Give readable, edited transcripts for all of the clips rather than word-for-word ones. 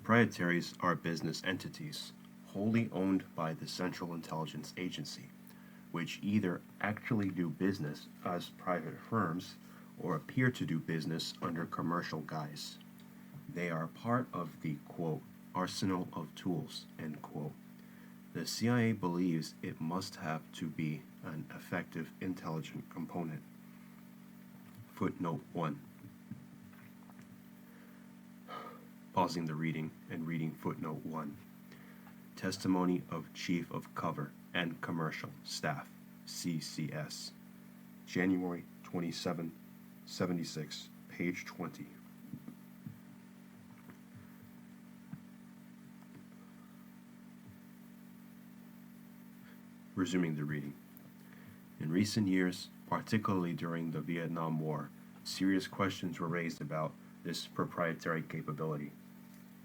Proprietaries are business entities wholly owned by the Central Intelligence Agency, which either actually do business as private firms or appear to do business under commercial guise. They are part of the, quote, arsenal of tools, end quote. The CIA believes it must have to be an effective intelligent component. Footnote 1. Pausing the reading and reading footnote 1. Testimony of Chief of Cover and Commercial Staff, CCS, January 27, 76, page 20. Resuming the reading. In recent years, particularly during the Vietnam War, serious questions were raised about this proprietary capability.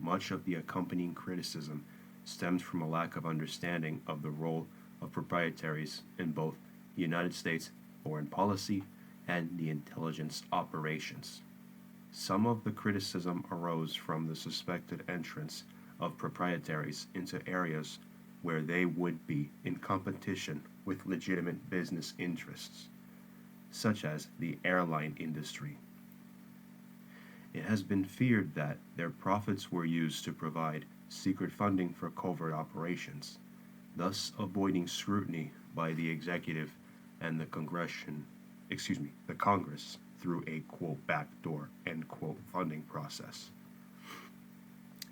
Much of the accompanying criticism stems from a lack of understanding of the role of proprietaries in both the United States foreign policy and the intelligence operations. Some of the criticism arose from the suspected entrance of proprietaries into areas where they would be in competition with legitimate business interests, such as the airline industry. It has been feared that their profits were used to provide secret funding for covert operations, thus avoiding scrutiny by the executive and the Congress through a, quote, backdoor, end quote, funding process.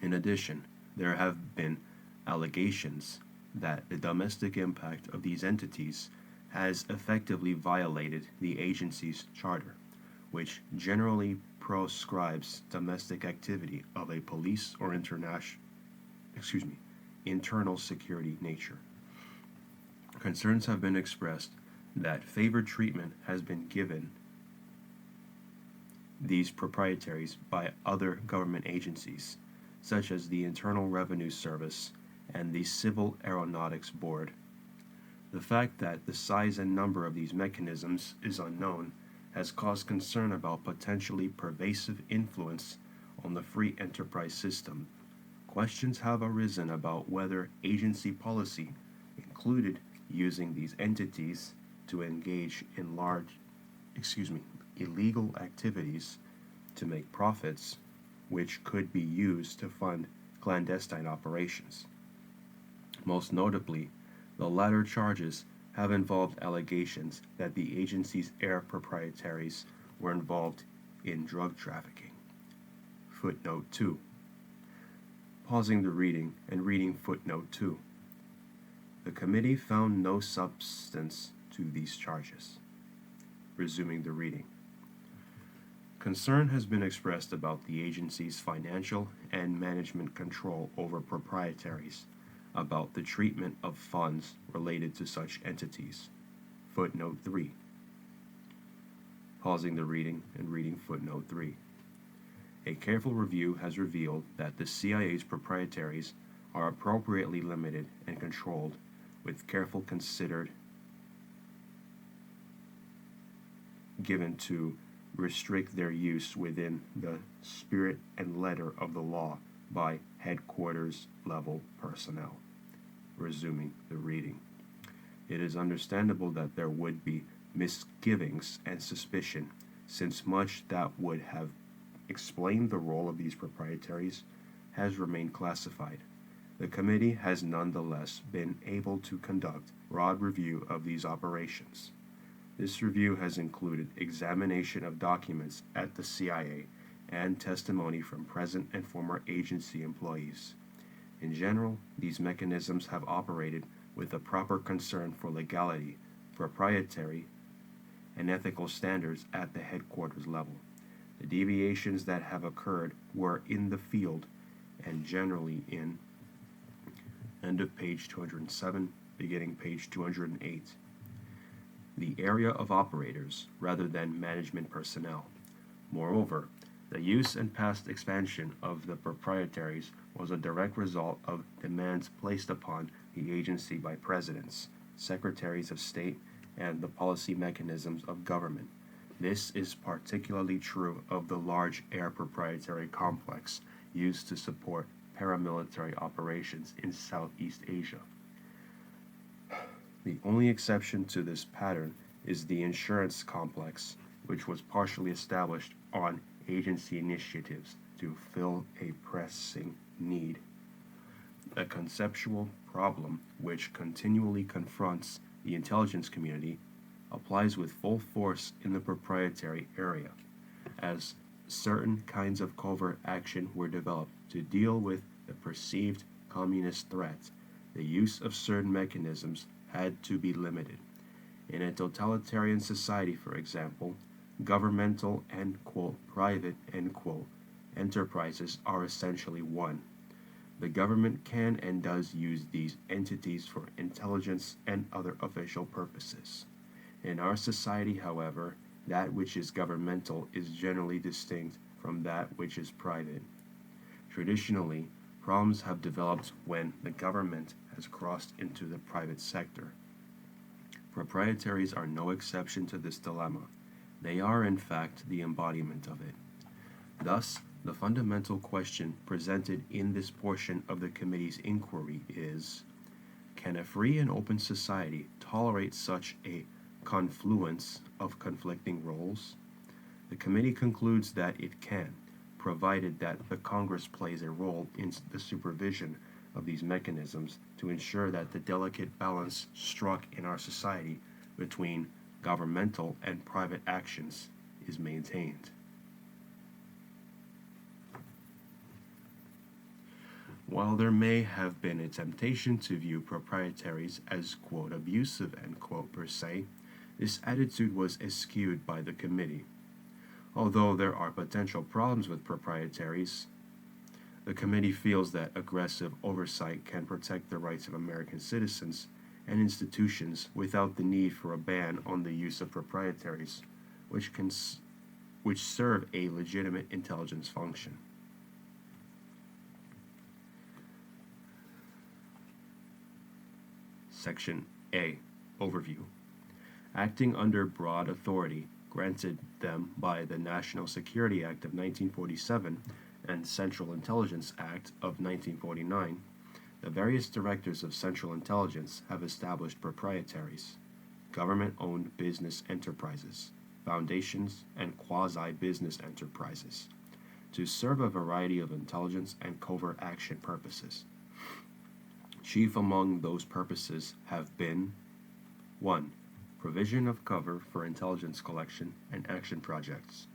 In addition, there have been allegations that the domestic impact of these entities has effectively violated the agency's charter, which generally proscribes domestic activity of a police or internal security nature. Concerns have been expressed that favored treatment has been given these proprietaries by other government agencies, such as the Internal Revenue Service and the Civil Aeronautics Board. The fact that the size and number of these mechanisms is unknown has caused concern about potentially pervasive influence on the free enterprise system. Questions have arisen about whether agency policy included using these entities to engage in illegal activities to make profits, which could be used to fund clandestine operations. Most notably, the latter charges have involved allegations that the agency's air proprietaries were involved in drug trafficking. Footnote 2. Pausing the reading and reading footnote 2. The committee found no substance to these charges. Resuming the reading. Concern has been expressed about the agency's financial and management control over proprietaries, about the treatment of funds related to such entities. Footnote 3. Pausing the reading and reading footnote 3. A careful review has revealed that the CIA's proprietaries are appropriately limited and controlled with careful considered given to restrict their use within the spirit and letter of the law by headquarters level personnel. Resuming the reading. It is understandable that there would be misgivings and suspicion, since much that would have explained the role of these proprietaries has remained classified. The committee has nonetheless been able to conduct broad review of these operations. This review has included examination of documents at the CIA and testimony from present and former agency employees. In general, these mechanisms have operated with a proper concern for legality, proprietary, and ethical standards at the headquarters level. The deviations that have occurred were in the field and generally in end of page 207, beginning page 208. The area of operators rather than management personnel. Moreover, the use and past expansion of the proprietaries was a direct result of demands placed upon the agency by presidents, secretaries of state, and the policy mechanisms of government. This is particularly true of the large air proprietary complex used to support paramilitary operations in Southeast Asia. The only exception to this pattern is the insurance complex, which was partially established on agency initiatives to fill a pressing need. A conceptual problem which continually confronts the intelligence community applies with full force in the proprietary area, as certain kinds of covert action were developed to deal with the perceived communist threat. The use of certain mechanisms had to be limited. In a totalitarian society, for example, governmental "private" enterprises are essentially one. The government can and does use these entities for intelligence and other official purposes. In our society, however, that which is governmental is generally distinct from that which is private. Traditionally, problems have developed when the government has crossed into the private sector. Proprietaries are no exception to this dilemma. They are, in fact, the embodiment of it. Thus, the fundamental question presented in this portion of the committee's inquiry is, can a free and open society tolerate such a confluence of conflicting roles? The committee concludes that it can, provided that the Congress plays a role in the supervision of these mechanisms to ensure that the delicate balance struck in our society between governmental and private actions is maintained. While there may have been a temptation to view proprietaries as "abusive" per se, this attitude was eschewed by the committee. Although there are potential problems with proprietaries, the committee feels that aggressive oversight can protect the rights of American citizens and institutions without the need for a ban on the use of proprietaries, which serve a legitimate intelligence function. Section A. Overview. Acting under broad authority granted them by the National Security Act of 1947 and Central Intelligence Act of 1949, the various directors of Central Intelligence have established proprietaries, government-owned business enterprises, foundations, and quasi-business enterprises, to serve a variety of intelligence and covert action purposes. Chief among those purposes have been 1. Provision of cover for intelligence collection and action projects.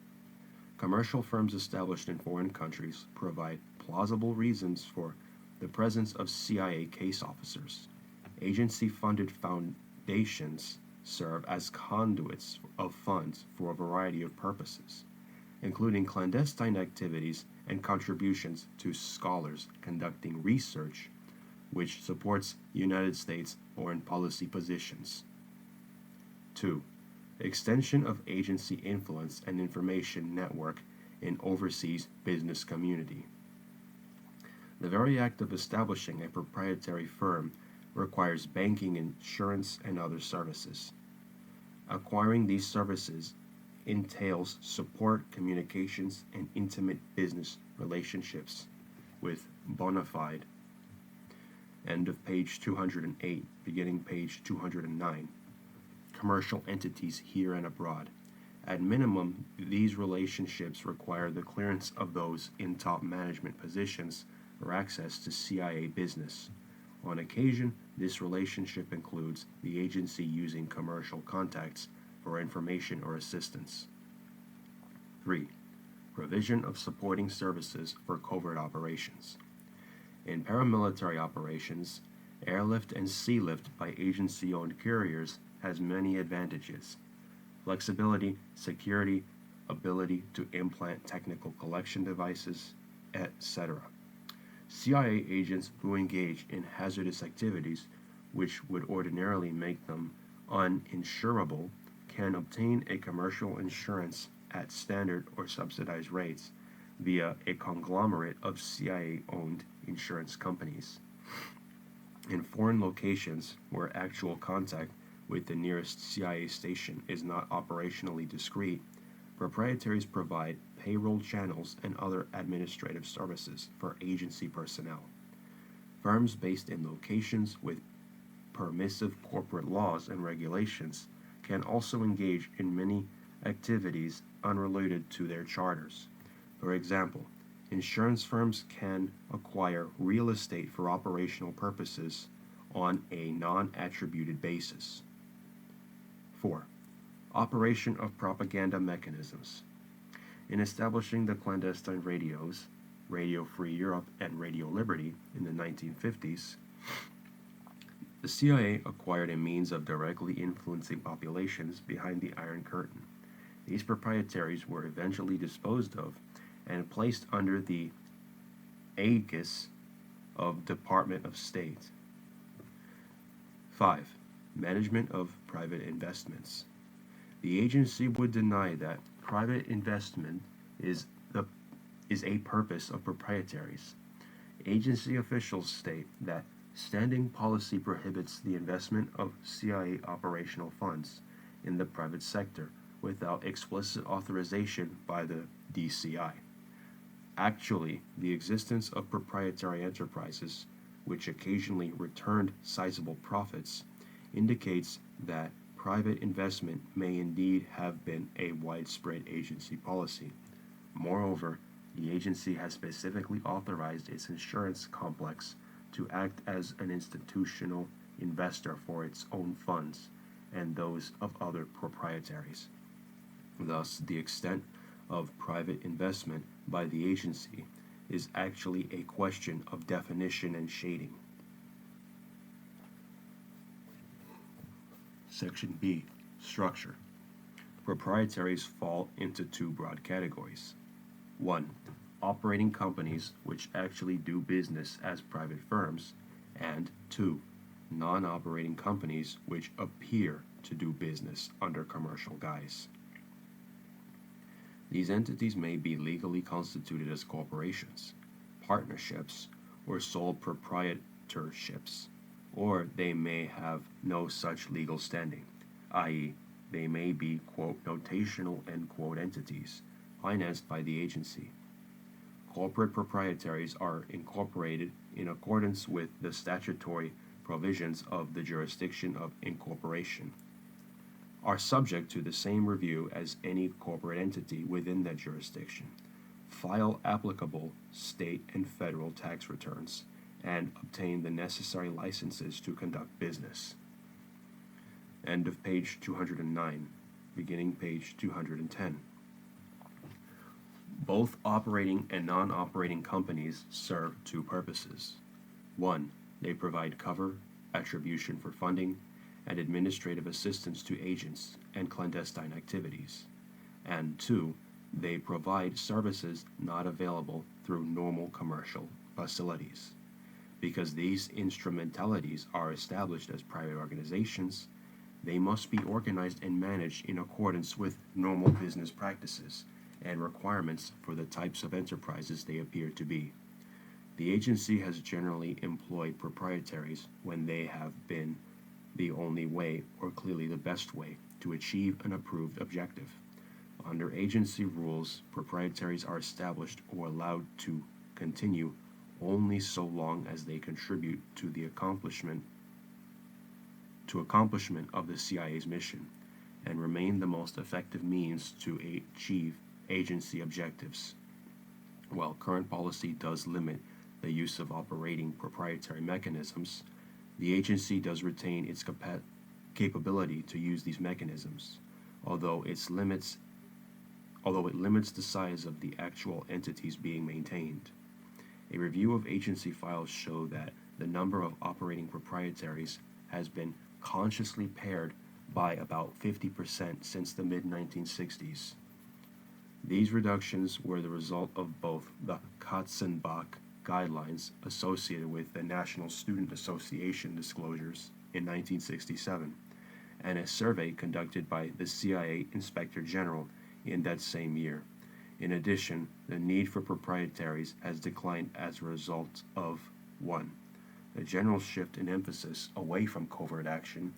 Commercial firms established in foreign countries provide plausible reasons for the presence of CIA case officers. Agency-funded foundations serve as conduits of funds for a variety of purposes, including clandestine activities and contributions to scholars conducting research which supports United States foreign policy positions. 2. Extension of agency influence and information network in overseas business community. The very act of establishing a proprietary firm requires banking, insurance, and other services. Acquiring these services entails support, communications, and intimate business relationships with bona fide. End of page 208, beginning page 209. Commercial entities here and abroad. At minimum, these relationships require the clearance of those in top management positions or access to CIA business. On occasion, this relationship includes the agency using commercial contacts for information or assistance. 3. Provision of supporting services for covert operations. In paramilitary operations, airlift and sea lift by agency-owned carriers has many advantages: flexibility, security, ability to implant technical collection devices, etc. CIA agents who engage in hazardous activities, which would ordinarily make them uninsurable, can obtain a commercial insurance at standard or subsidized rates via a conglomerate of CIA-owned insurance companies. In foreign locations where actual contact with the nearest CIA station is not operationally discreet, proprietaries provide payroll channels and other administrative services for agency personnel. Firms based in locations with permissive corporate laws and regulations can also engage in many activities unrelated to their charters. For example, insurance firms can acquire real estate for operational purposes on a non-attributed basis. 4. Operation of propaganda mechanisms. In establishing the clandestine radios, Radio Free Europe and Radio Liberty in the 1950s, the CIA acquired a means of directly influencing populations behind the Iron Curtain. These proprietaries were eventually disposed of and placed under the aegis of Department of State. 5. Management of private investments. The agency would deny that private investment is a purpose of proprietaries. Agency officials state that standing policy prohibits the investment of CIA operational funds in the private sector without explicit authorization by the DCI. Actually, the existence of proprietary enterprises, which occasionally returned sizable profits, indicates that private investment may indeed have been a widespread agency policy. Moreover, the agency has specifically authorized its insurance complex to act as an institutional investor for its own funds and those of other proprietaries. Thus, the extent of private investment by the agency is actually a question of definition and shading. Section B. Structure. Proprietaries fall into two broad categories. 1. Operating companies which actually do business as private firms, and 2. Non-operating companies which appear to do business under commercial guise. These entities may be legally constituted as corporations, partnerships, or sole proprietorships, or they may have no such legal standing, i.e., they may be, quote, notational, end quote, entities financed by the agency. Corporate proprietaries are incorporated in accordance with the statutory provisions of the jurisdiction of incorporation, are subject to the same review as any corporate entity within that jurisdiction, file applicable state and federal tax returns, and obtain the necessary licenses to conduct business. End of page 209, beginning page 210. Both operating and non-operating companies serve two purposes. 1. They provide cover, attribution for funding, and administrative assistance to agents and clandestine activities. And 2. They provide services not available through normal commercial facilities. Because these instrumentalities are established as private organizations, they must be organized and managed in accordance with normal business practices and requirements for the types of enterprises they appear to be. The agency has generally employed proprietaries when they have been the only way or clearly the best way to achieve an approved objective. Under agency rules, proprietaries are established or allowed to continue only so long as they contribute to the accomplishment of the CIA's mission and remain the most effective means to achieve agency objectives. While current policy does limit the use of operating proprietary mechanisms, the agency does retain its capability to use these mechanisms, although it limits the size of the actual entities being maintained. A review of agency files show that the number of operating proprietaries has been consciously pared by about 50% since the mid-1960s. These reductions were the result of both the Katzenbach guidelines associated with the National Student Association disclosures in 1967 and a survey conducted by the CIA Inspector General in that same year. In addition, the need for proprietaries has declined as a result of 1. The general shift in emphasis away from covert action,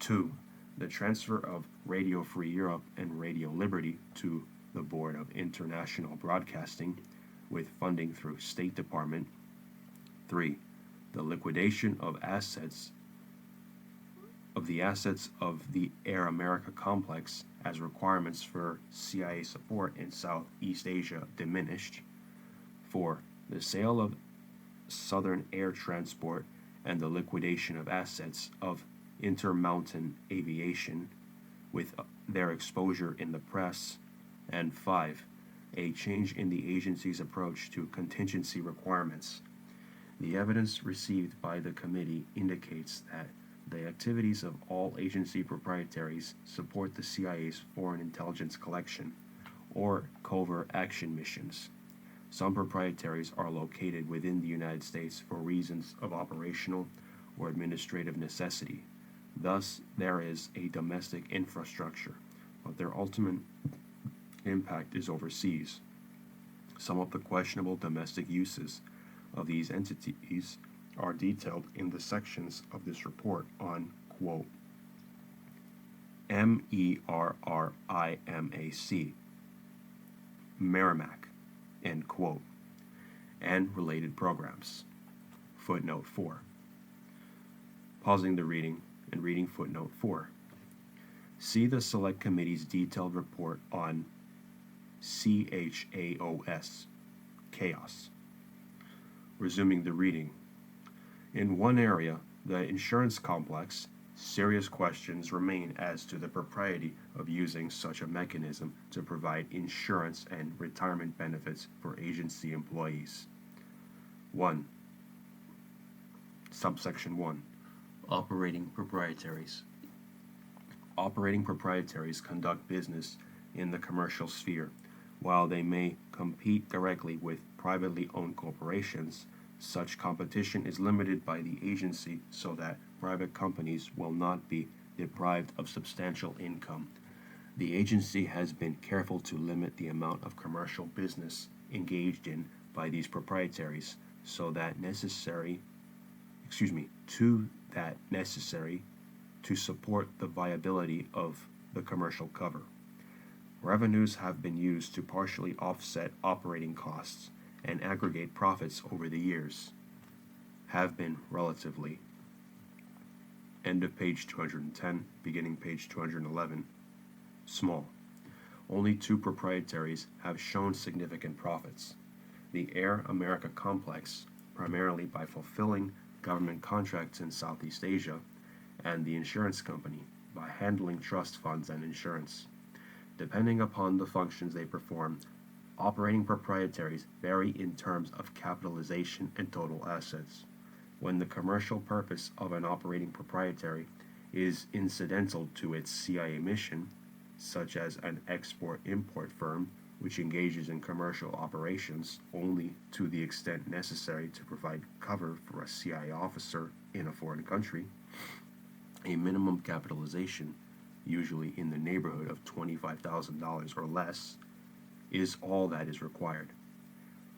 2. The transfer of Radio Free Europe and Radio Liberty to the Board of International Broadcasting, with funding through State Department. 3. The liquidation of the assets of the Air America complex as requirements for CIA support in Southeast Asia diminished. 4. The sale of Southern Air Transport and the liquidation of assets of Intermountain Aviation with their exposure in the press. And 5. A change in the agency's approach to contingency requirements. The evidence received by the committee indicates that the activities of all agency proprietaries support the CIA's foreign intelligence collection or covert action missions. Some proprietaries are located within the United States for reasons of operational or administrative necessity. Thus, there is a domestic infrastructure, but their ultimate impact is overseas. Some of the questionable domestic uses of these entities are detailed in the sections of this report on, quote, MERRIMAC, Merrimack, end quote, and related programs. Footnote 4. Pausing the reading and reading footnote 4. See the Select Committee's detailed report on CHAOS, chaos. Resuming the reading. In one area, the insurance complex, serious questions remain as to the propriety of using such a mechanism to provide insurance and retirement benefits for agency employees. 1. Subsection 1. Operating proprietaries. Operating proprietaries conduct business in the commercial sphere. While they may compete directly with privately owned corporations, such competition is limited by the agency so that private companies will not be deprived of substantial income. The agency has been careful to limit the amount of commercial business engaged in by these proprietaries so that necessary to support the viability of the commercial cover. Revenues have been used to partially offset operating costs and aggregate profits over the years have been relatively, end of page 210, beginning page 211, small. Only 2 proprietaries have shown significant profits. The Air America complex, primarily by fulfilling government contracts in Southeast Asia, and the insurance company, by handling trust funds and insurance. Depending upon the functions they perform, operating proprietaries vary in terms of capitalization and total assets. When the commercial purpose of an operating proprietary is incidental to its CIA mission, such as an export-import firm which engages in commercial operations only to the extent necessary to provide cover for a CIA officer in a foreign country, a minimum capitalization, usually in the neighborhood of $25,000 or less, is all that is required.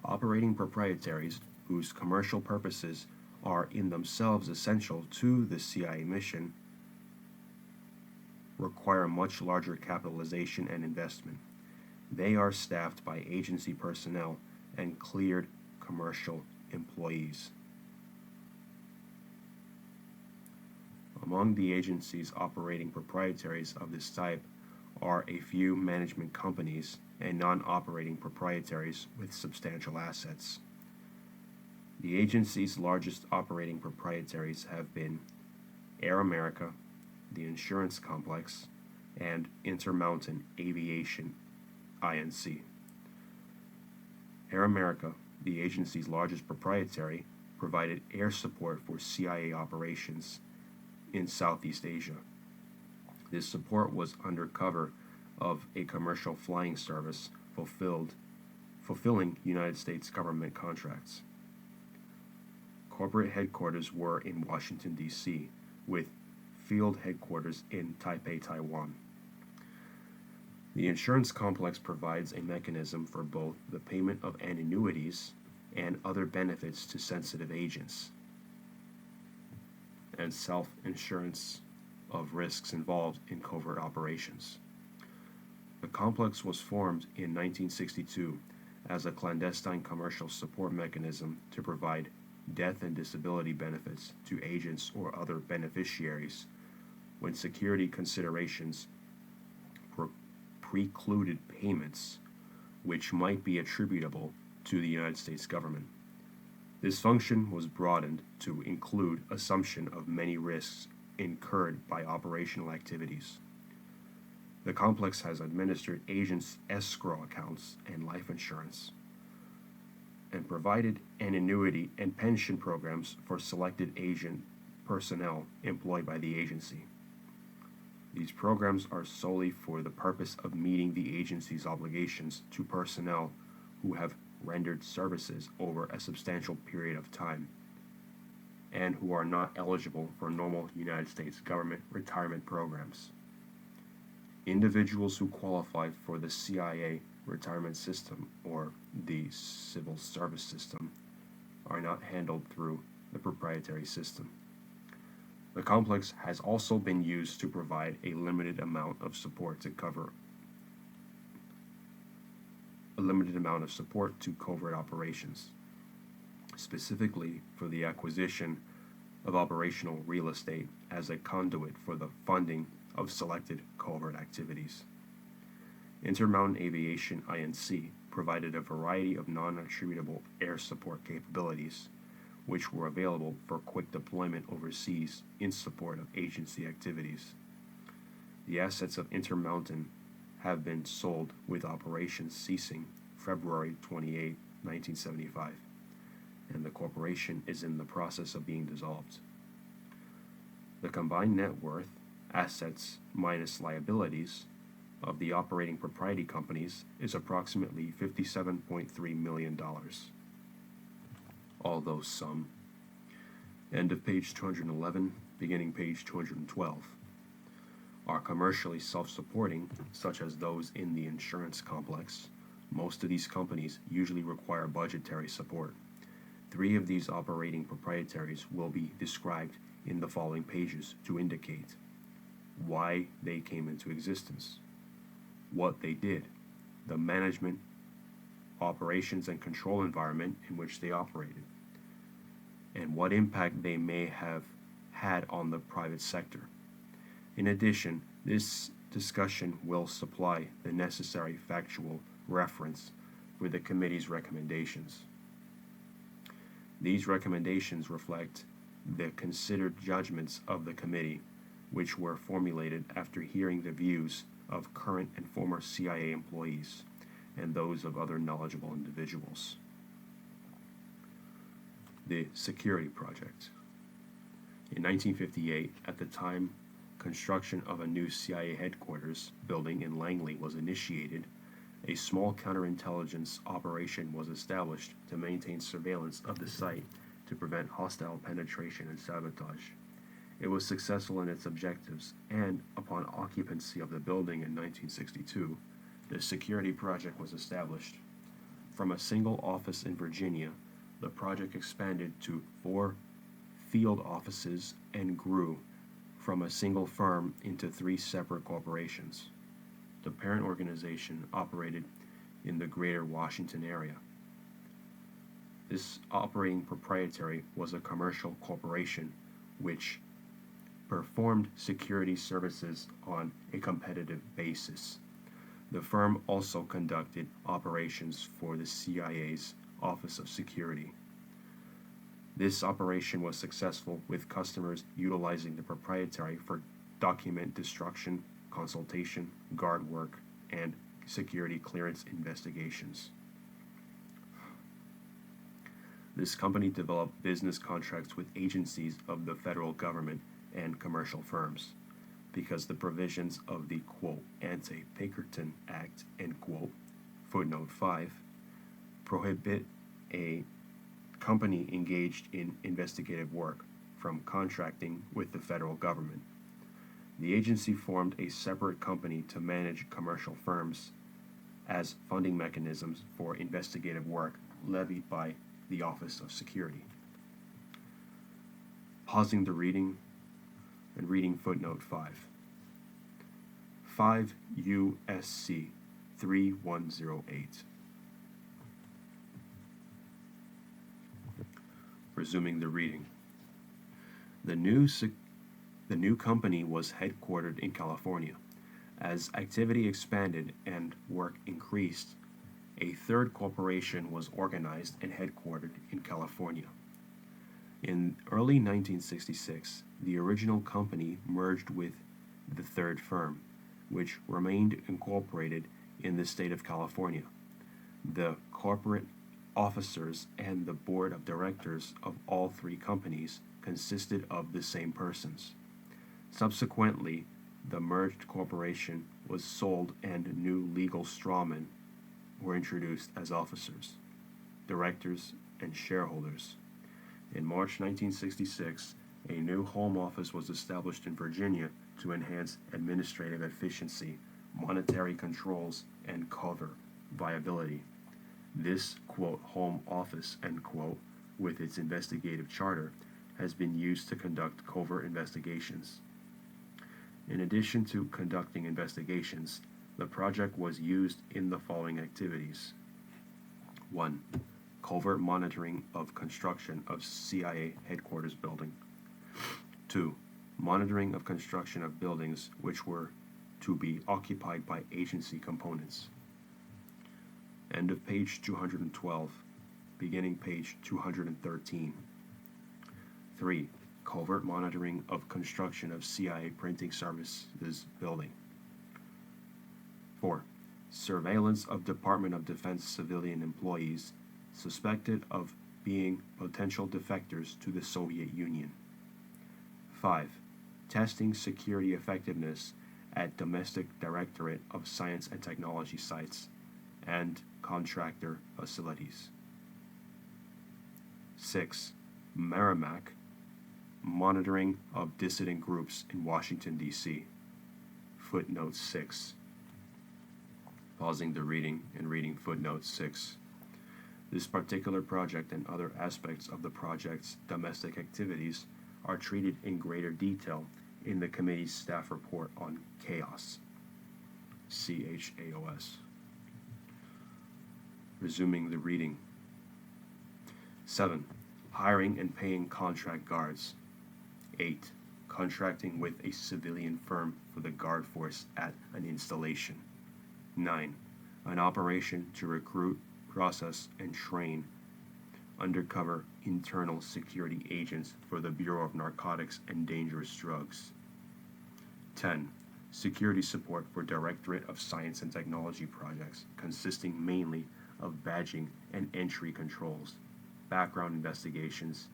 Operating proprietaries whose commercial purposes are in themselves essential to the CIA mission require much larger capitalization and investment. They are staffed by agency personnel and cleared commercial employees. Among the agency's operating proprietaries of this type are a few management companies and non-operating proprietaries with substantial assets. The agency's largest operating proprietaries have been Air America, the insurance complex, and Intermountain Aviation, Inc. Air America, the agency's largest proprietary, provided air support for CIA operations in Southeast Asia. This support was under cover of a commercial flying service fulfilling United States government contracts. Corporate headquarters were in Washington, D.C., with field headquarters in Taipei, Taiwan. The insurance complex provides a mechanism for both the payment of annuities and other benefits to sensitive agents, and self-insurance of risks involved in covert operations. The complex was formed in 1962 as a clandestine commercial support mechanism to provide death and disability benefits to agents or other beneficiaries when security considerations precluded payments which might be attributable to the United States government. This function was broadened to include assumption of many risks incurred by operational activities. The complex has administered agents' escrow accounts and life insurance, and provided an annuity and pension programs for selected agent personnel employed by the agency. These programs are solely for the purpose of meeting the agency's obligations to personnel who have rendered services over a substantial period of time and who are not eligible for normal United States government retirement programs. Individuals who qualify for the CIA retirement system or the civil service system are not handled through the proprietary system. The complex has also been used to provide a limited amount of support to covert operations, specifically for the acquisition of operational real estate as a conduit for the funding of selected covert activities. Intermountain Aviation Inc. provided a variety of non-attributable air support capabilities which were available for quick deployment overseas in support of agency activities. The assets of Intermountain have been sold with operations ceasing February 28, 1975, and the corporation is in the process of being dissolved. The combined net worth, assets minus liabilities, of the operating propriety companies is approximately $57.3 million. Although some, end of page 211, beginning page 212, are commercially self-supporting, such as those in the insurance complex, most of these companies usually require budgetary support. 3 of these operating proprietaries will be described in the following pages to indicate why they came into existence, what they did, the management, operations, and control environment in which they operated, and what impact they may have had on the private sector. In addition, this discussion will supply the necessary factual reference for the committee's recommendations. These recommendations reflect the considered judgments of the committee, which were formulated after hearing the views of current and former CIA employees and those of other knowledgeable individuals. The Security Project. In 1958, at the time construction of a new CIA headquarters building in Langley was initiated, a small counterintelligence operation was established to maintain surveillance of the site to prevent hostile penetration and sabotage. It was successful in its objectives, and upon occupancy of the building in 1962, the Security Project was established. From a single office in Virginia, the project expanded to 4 field offices and grew from a single firm into 3 separate corporations. The parent organization operated in the greater Washington area. This operating proprietary was a commercial corporation which performed security services on a competitive basis. The firm also conducted operations for the CIA's Office of Security. This operation was successful, with customers utilizing the proprietary for document destruction, consultation, guard work, and security clearance investigations. This company developed business contracts with agencies of the federal government and commercial firms, because the provisions of the, quote, Anti-Pinkerton Act, end quote, footnote 5, prohibit a company engaged in investigative work from contracting with the federal government. The agency formed a separate company to manage commercial firms as funding mechanisms for investigative work levied by the Office of Security. Pausing the reading and reading footnote 5. 5 U.S.C. 3108. Resuming the reading. The new company was headquartered in California. As activity expanded and work increased, a third corporation was organized and headquartered in California. In early 1966, the original company merged with the third firm, which remained incorporated in the state of California. The corporate officers and the board of directors of all three companies consisted of the same persons. Subsequently, the merged corporation was sold and new legal strawmen were introduced as officers, directors, and shareholders. In March 1966, a new home office was established in Virginia to enhance administrative efficiency, monetary controls, and cover viability. This, quote, home office, end quote, with its investigative charter, has been used to conduct covert investigations. In addition to conducting investigations, the project was used in the following activities. 1. Covert monitoring of construction of CIA headquarters building. 2. Monitoring of construction of buildings which were to be occupied by agency components. End of page 212, beginning page 213. 3. Covert monitoring of construction of CIA printing services building. 4. Surveillance of Department of Defense civilian employees suspected of being potential defectors to the Soviet Union. 5. Testing security effectiveness at Domestic Directorate of Science and Technology sites and contractor facilities. 6. Merrimack, monitoring of dissident groups in Washington, D.C. Footnote 6. Pausing the reading and reading footnote 6. This particular project and other aspects of the project's domestic activities are treated in greater detail in the committee's staff report on chaos. CHAOS. Resuming the reading. 7. Hiring and paying contract guards. 8. Contracting with a civilian firm for the guard force at an installation. 9. An operation to recruit, process, and train undercover internal security agents for the Bureau of Narcotics and Dangerous Drugs. 10. Security support for Directorate of Science and Technology projects, consisting mainly of badging and entry controls, background investigations,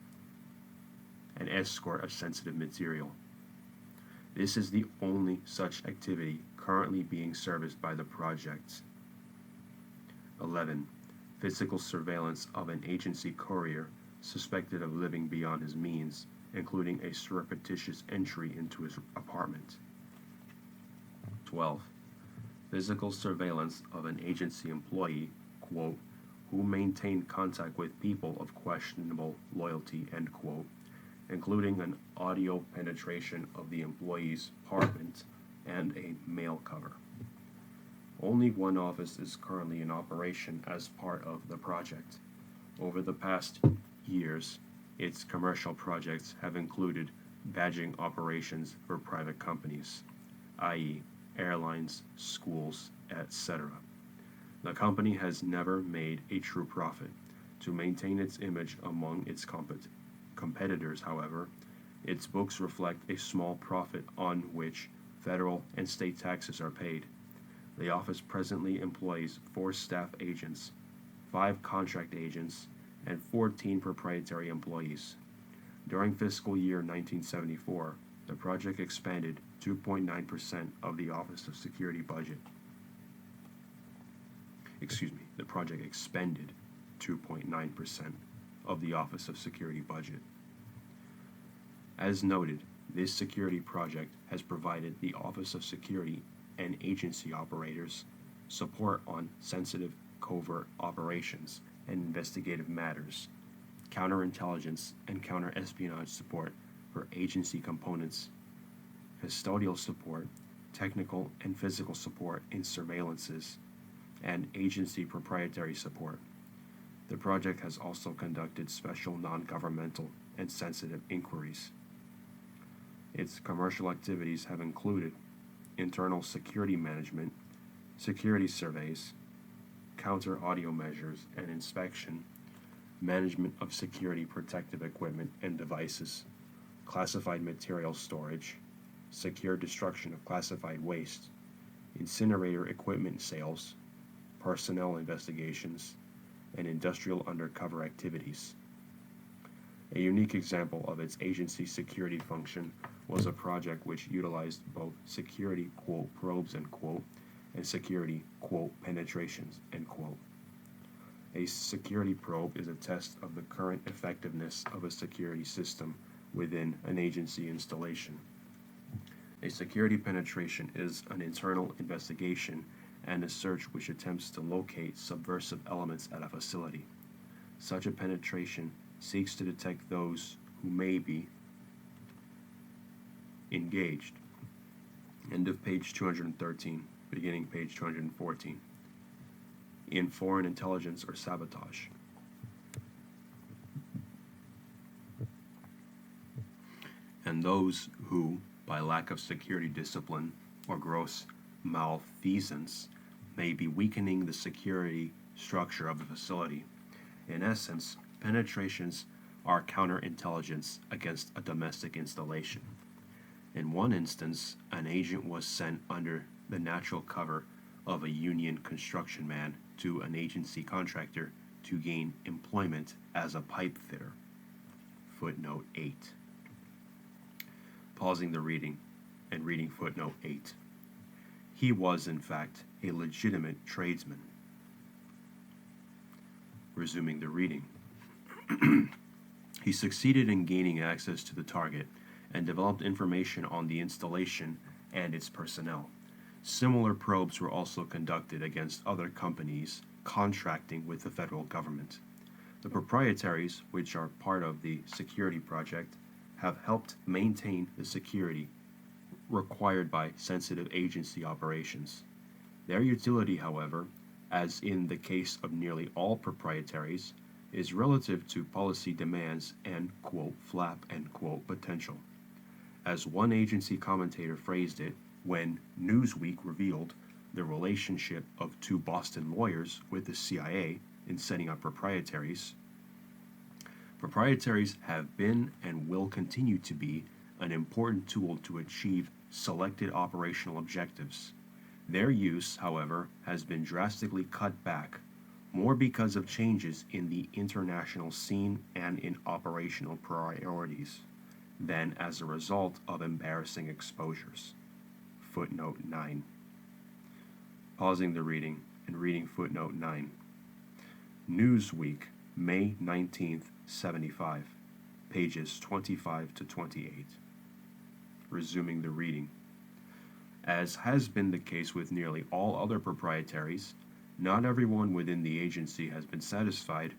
and escort of sensitive material. This is the only such activity currently being serviced by the project. 11. Physical surveillance of an agency courier suspected of living beyond his means, including a surreptitious entry into his apartment. 12. Physical surveillance of an agency employee, quote, who maintained contact with people of questionable loyalty, end quote, including an audio penetration of the employee's apartment and a mail cover. Only one office is currently in operation as part of the project. Over the past years, its commercial projects have included badging operations for private companies, i.e., airlines, schools, etc. The company has never made a true profit. To maintain its image among its competitors, however, its books reflect a small profit on which federal and state taxes are paid. The office presently employs 4 staff agents, 5 contract agents, and 14 proprietary employees. During fiscal year 1974, the project expanded 2.9% of the Office of Security budget. The project expended 2.9% of the Office of Security budget. As noted, this security project has provided the Office of Security and agency operators support on sensitive covert operations and investigative matters, counterintelligence and counter-espionage support for agency components, custodial support, technical and physical support in surveillances, and agency proprietary support. The project has also conducted special non-governmental and sensitive inquiries. Its commercial activities have included internal security management, security surveys, counter-audio measures and inspection, management of security protective equipment and devices, classified material storage, secure destruction of classified waste, incinerator equipment sales, personnel investigations, and industrial undercover activities. A unique example of its agency security function was a project which utilized both security, quote, probes, end quote, and security, quote, penetrations, end quote. A security probe is a test of the current effectiveness of a security system within an agency installation. A security penetration is an internal investigation and a search which attempts to locate subversive elements at a facility. Such a penetration seeks to detect those who may be engaged. End of page 213, beginning page 214. In foreign intelligence or sabotage. And those who, by lack of security discipline or gross malfeasance, may be weakening the security structure of the facility. In essence, penetrations are counterintelligence against a domestic installation. In one instance, an agent was sent under the natural cover of a union construction man to an agency contractor to gain employment as a pipe fitter. Footnote 8. Pausing the reading and reading footnote 8. He was, in fact, a legitimate tradesman. Resuming the reading. He succeeded in gaining access to the target and developed information on the installation and its personnel. Similar probes were also conducted against other companies contracting with the federal government. The proprietaries, which are part of the security project, have helped maintain the security required by sensitive agency operations. Their utility, however, as in the case of nearly all proprietaries, is relative to policy demands and, quote, flap, end quote, potential. As one agency commentator phrased it, when Newsweek revealed the relationship of two Boston lawyers with the CIA in setting up proprietaries, proprietaries have been and will continue to be an important tool to achieve selected operational objectives. Their use, however, has been drastically cut back, more because of changes in the international scene and in operational priorities, than as a result of embarrassing exposures. Footnote 9. Pausing the reading and reading footnote 9. Newsweek, May 19th, 75, pages 25 to 28. Resuming the reading. As has been the case with nearly all other proprietaries, not everyone within the agency has been satisfied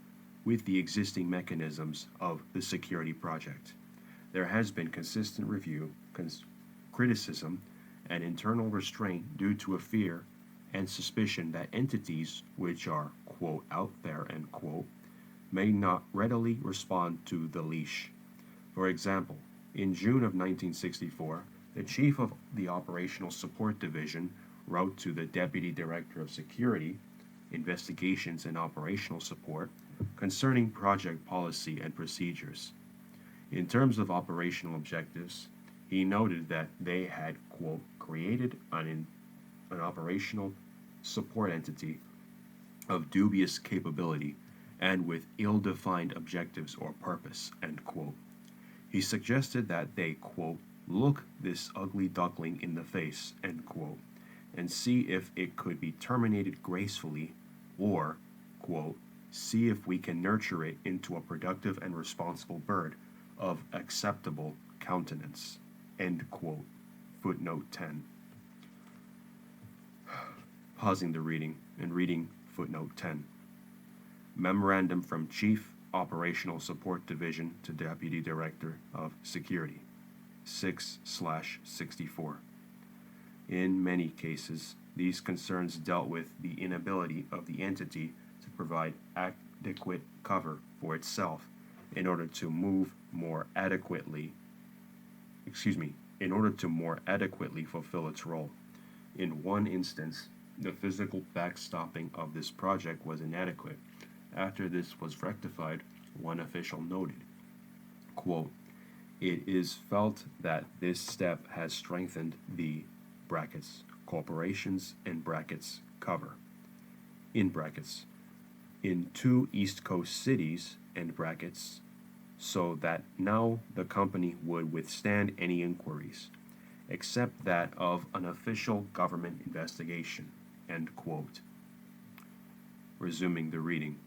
with the existing mechanisms of the security project. There has been consistent review, criticism, and internal restraint due to a fear and suspicion that entities which are, quote, out there, end quote, may not readily respond to the leash. For example, in June of 1964, the chief of the Operational Support Division wrote to the Deputy Director of Security, Investigations and Operational Support concerning project policy and procedures. In terms of operational objectives, he noted that they had, quote, created an operational support entity of dubious capability and with ill-defined objectives or purpose, end quote. He suggested that they, quote, look this ugly duckling in the face, end quote, and see if it could be terminated gracefully or, quote, see if we can nurture it into a productive and responsible bird of acceptable countenance, end quote. Footnote 10. Pausing the reading and reading footnote 10. Memorandum from Chief Operational Support Division to Deputy Director of Security, 6/64. In many cases, these concerns dealt with the inability of the entity to provide adequate cover for itself in order to more adequately fulfill its role. In one instance, the physical backstopping of this project was inadequate. After this was rectified, one official noted, quote, "It is felt that this step has strengthened the corporations cover in 2 East Coast cities so that now the company would withstand any inquiries, except that of an official government investigation." End quote. Resuming the reading.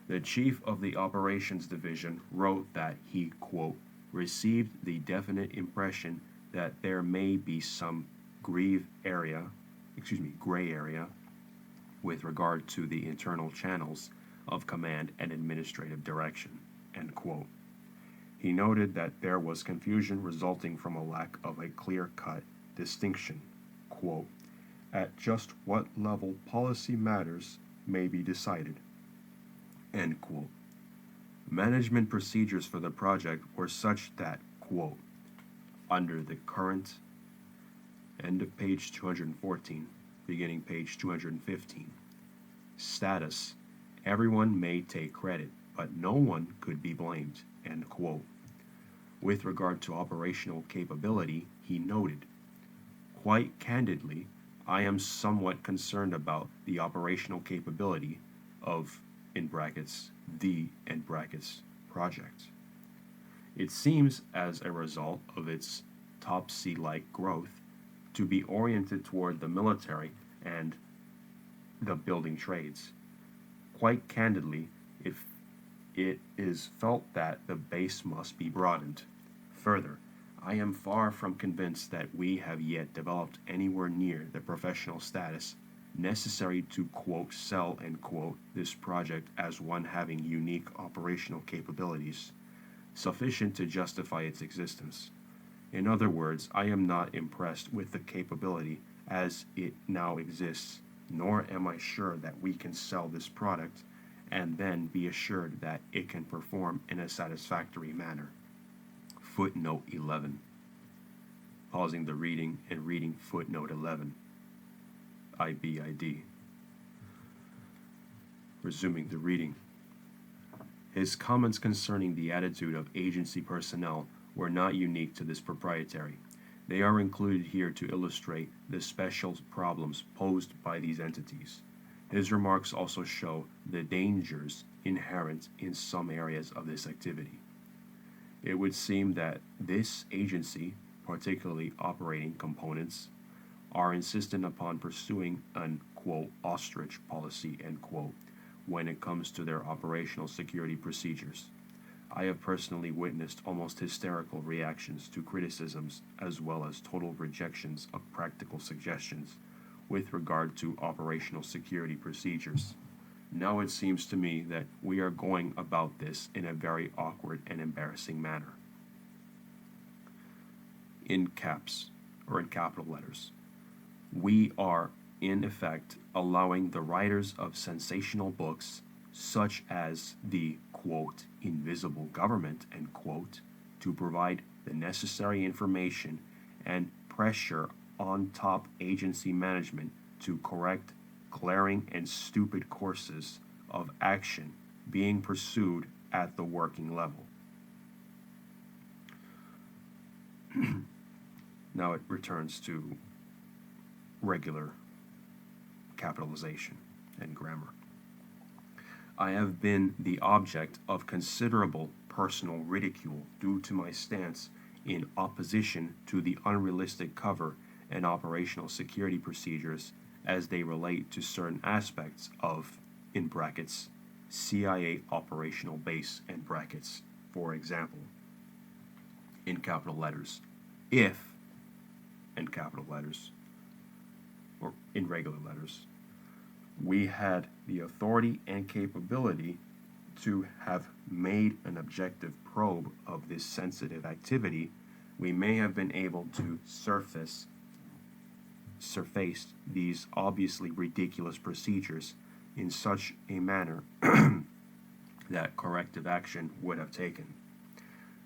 The chief of the operations division wrote that he, quote, "received the definite impression that there may be some gray area with regard to the internal channels of command and administrative direction." End quote. He noted that there was confusion resulting from a lack of a clear-cut distinction, quote, "at just what level policy matters may be decided." End quote. Management procedures for the project were such that, quote, "under the current," end of page 214, beginning page 215, "status, everyone may take credit, but no one could be blamed." End quote. With regard to operational capability, he noted, "Quite candidly, I am somewhat concerned about the operational capability of the project. It seems, as a result of its Topsy-like growth, to be oriented toward the military and the building trades. Quite candidly, it is felt that the base must be broadened. Further, I am far from convinced that we have yet developed anywhere near the professional status necessary to, quote, sell, end quote, this project as one having unique operational capabilities, sufficient to justify its existence. In other words, I am not impressed with the capability as it now exists, nor am I sure that we can sell this product and then be assured that it can perform in a satisfactory manner." Footnote 11. Pausing the reading and reading footnote 11. IBID. Resuming the reading. His comments concerning the attitude of agency personnel were not unique to this proprietary. They are included here to illustrate the special problems posed by these entities. His remarks also show the dangers inherent in some areas of this activity. It would seem that this agency, particularly operating components, are insistent upon pursuing an, quote, ostrich policy, end quote, when it comes to their operational security procedures. I have personally witnessed almost hysterical reactions to criticisms as well as total rejections of practical suggestions with regard to operational security procedures. Now it seems to me that we are going about this in a very awkward and embarrassing manner. In caps, or in capital letters, we are, in effect, allowing the writers of sensational books, such as the, quote, invisible government, end quote, to provide the necessary information and pressure on top agency management to correct glaring and stupid courses of action being pursued at the working level. Now it returns to regular capitalization and grammar. I have been the object of considerable personal ridicule due to my stance in opposition to the unrealistic cover and operational security procedures as they relate to certain aspects of, in brackets, CIA operational base, end brackets. For example, in capital letters, if, in capital letters, or in regular letters, we had the authority and capability to have made an objective probe of this sensitive activity, we may have been able to surface surfaced these obviously ridiculous procedures in such a manner that corrective action would have taken.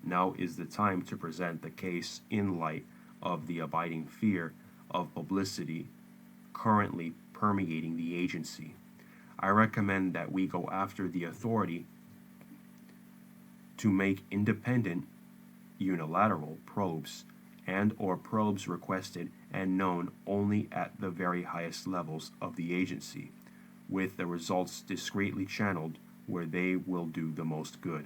Now is the time to present the case in light of the abiding fear of publicity currently permeating the agency. I recommend that we go after the authority to make independent, unilateral probes and or probes requested and known only at the very highest levels of the agency, with the results discreetly channeled where they will do the most good.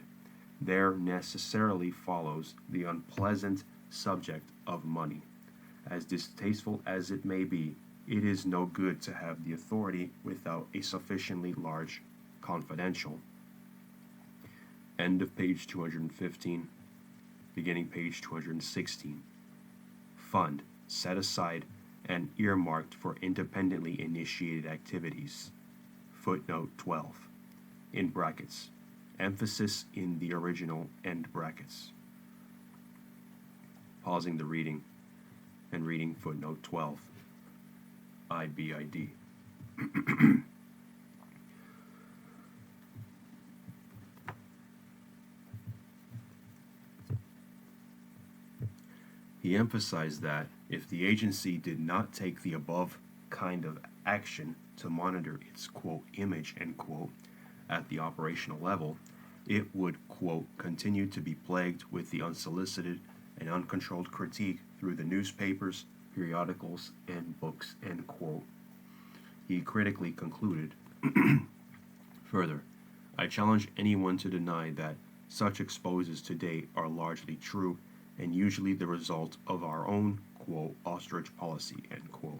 There necessarily follows the unpleasant subject of money. As distasteful as it may be, it is no good to have the authority without a sufficiently large confidential. End of page 215, beginning page 216. Fund set aside and earmarked for independently initiated activities. Footnote 12. In brackets. Emphasis in the original end brackets. Pausing the reading and reading footnote 12. IBID. He emphasized that if the agency did not take the above kind of action to monitor its, quote, image, end quote, at the operational level, it would, quote, continue to be plagued with the unsolicited and uncontrolled critique through the newspapers, periodicals, and books, end quote. He critically concluded, further, I challenge anyone to deny that such exposes to date are largely true and usually the result of our own, quote, ostrich policy, end quote,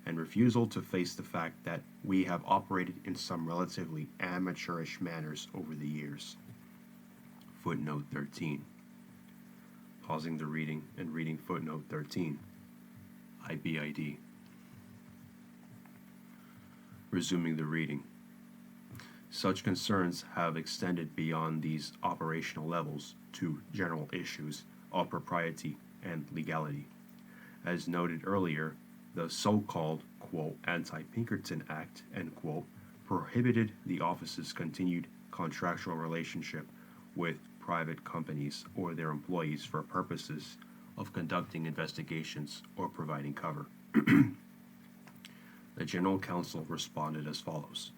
and refusal to face the fact that we have operated in some relatively amateurish manners over the years. Footnote 13. Pausing the reading and reading footnote 13. IBID. Resuming the reading. Such concerns have extended beyond these operational levels to general issues of propriety and legality. As noted earlier, the so-called, quote, Anti-Pinkerton Act, end quote, prohibited the office's continued contractual relationship with private companies or their employees for purposes of conducting investigations or providing cover. The General Counsel responded as follows.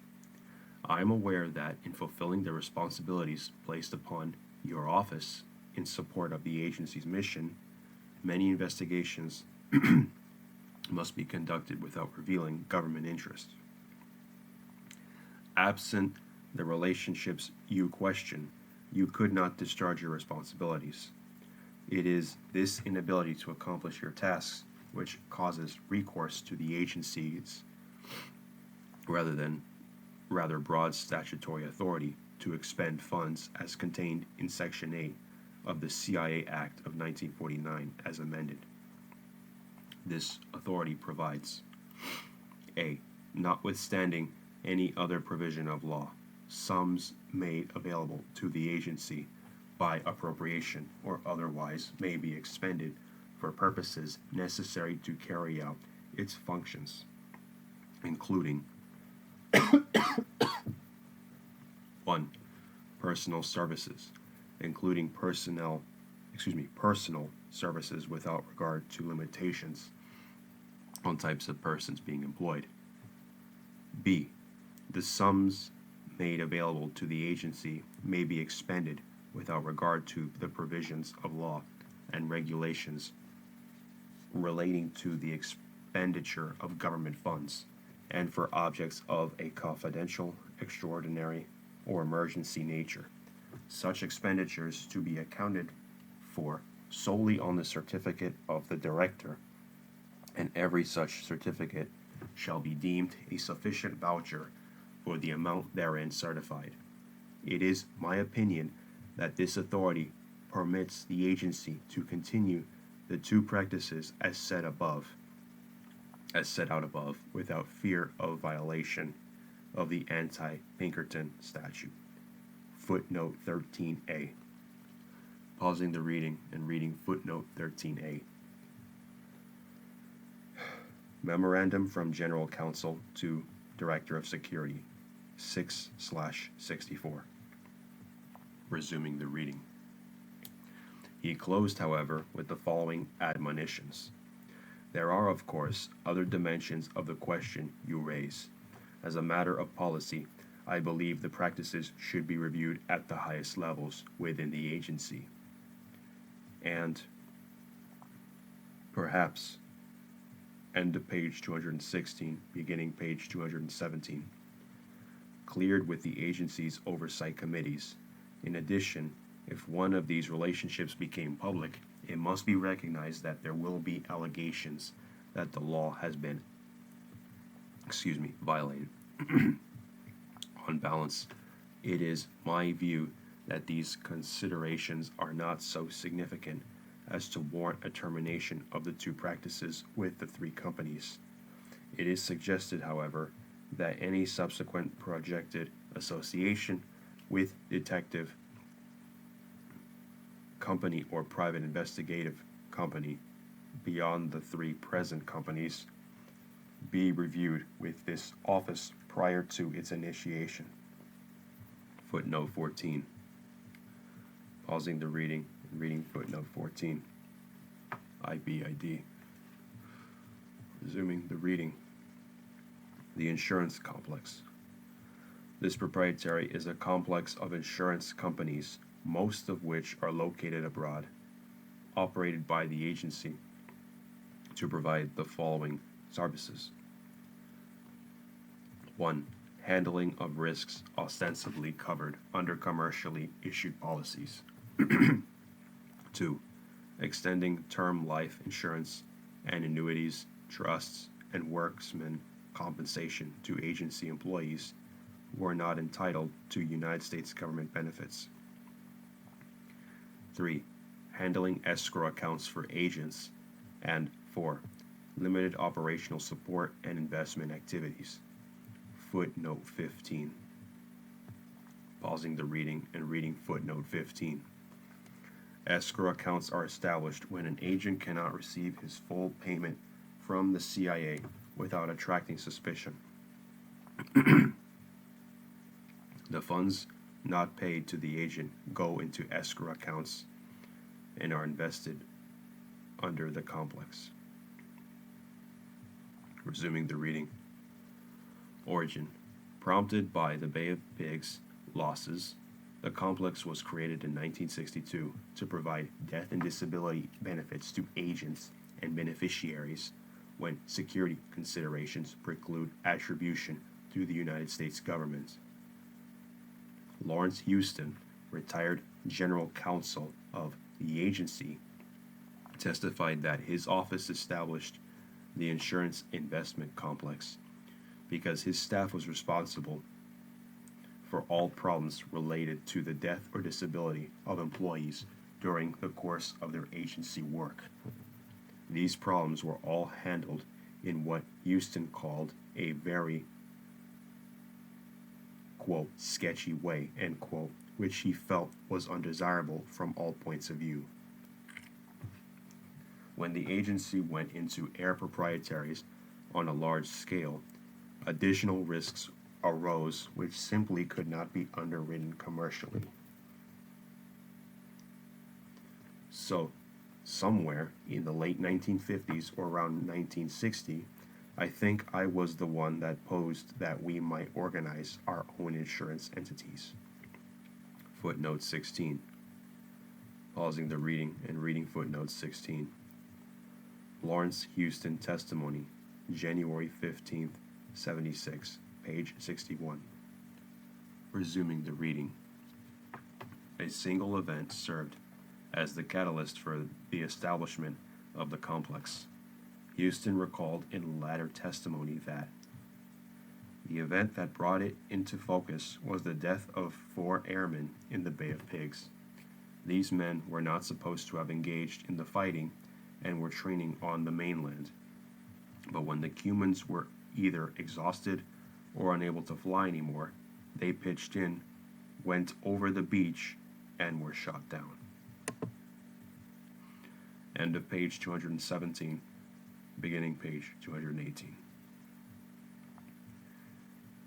I am aware that in fulfilling the responsibilities placed upon your office in support of the agency's mission, many investigations must be conducted without revealing government interest. Absent the relationships you question, you could not discharge your responsibilities. It is this inability to accomplish your tasks which causes recourse to the agency's rather broad statutory authority to expend funds as contained in Section 8 of the CIA Act of 1949 as amended. This authority provides A. Notwithstanding any other provision of law, sums made available to the agency by appropriation or otherwise may be expended for purposes necessary to carry out its functions, including 1. Personal services, including personal services without regard to limitations on types of persons being employed. B. The sums made available to the agency may be expended without regard to the provisions of law and regulations relating to the expenditure of government funds, and for objects of a confidential, extraordinary, or emergency nature. Such expenditures to be accounted for solely on the certificate of the director, and every such certificate shall be deemed a sufficient voucher for the amount therein certified. It is my opinion that this authority permits the agency to continue the two practices as set out above, without fear of violation of the Anti-Pinkerton statute. Footnote 13a. Pausing the reading and reading footnote 13a. Memorandum from General Counsel to Director of Security, 6/64. Resuming the reading. He closed, however, with the following admonitions. There are, of course, other dimensions of the question you raise. As a matter of policy, I believe the practices should be reviewed at the highest levels within the agency. And perhaps, end of page 216, beginning page 217, cleared with the agency's oversight committees. In addition, if one of these relationships became public, it must be recognized that there will be allegations that the law has been, violated. On balance, it is my view that these considerations are not so significant as to warrant a termination of the two practices with the three companies. It is suggested, however, that any subsequent projected association with detective company or private investigative company beyond the three present companies be reviewed with this office prior to its initiation. Footnote 14. Pausing the reading and reading footnote 14. IBID. Resuming the reading. The insurance complex. This proprietary is a complex of insurance companies, most of which are located abroad, operated by the agency to provide the following services. 1. Handling of risks ostensibly covered under commercially issued policies. 2. Extending term life insurance and annuities, trusts, and workmen compensation to agency employees who are not entitled to United States government benefits. 3. Handling escrow accounts for agents. And 4. Limited operational support and investment activities. Footnote 15. Pausing the reading and reading footnote 15. Escrow accounts are established when an agent cannot receive his full payment from the CIA without attracting suspicion. The funds not paid to the agent go into escrow accounts and are invested under the complex. Resuming the reading. Origin. Prompted by the Bay of Pigs losses, the complex was created in 1962 to provide death and disability benefits to agents and beneficiaries when security considerations preclude attribution to the United States government. Lawrence Houston, retired general counsel of the agency, testified that his office established the insurance investment complex because his staff was responsible for all problems related to the death or disability of employees during the course of their agency work. These problems were all handled in what Houston called a very, quote, sketchy way, end quote, which he felt was undesirable from all points of view. When the agency went into air proprietaries on a large scale, additional risks arose which simply could not be underwritten commercially. So, somewhere in the late 1950s or around 1960, I think I was the one that posed that we might organize our own insurance entities. Footnote 16. Pausing the reading and reading footnote 16. Lawrence Houston testimony, January 15th, 76, page 61. Resuming the reading. A single event served as the catalyst for the establishment of the complex. Houston recalled in latter testimony that the event that brought it into focus was the death of 4 airmen in the Bay of Pigs. These men were not supposed to have engaged in the fighting and were training on the mainland. But when the Cumans were either exhausted or unable to fly anymore, they pitched in, went over the beach, and were shot down. End of page 217. beginning page 218.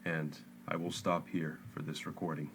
And I will stop here for this recording.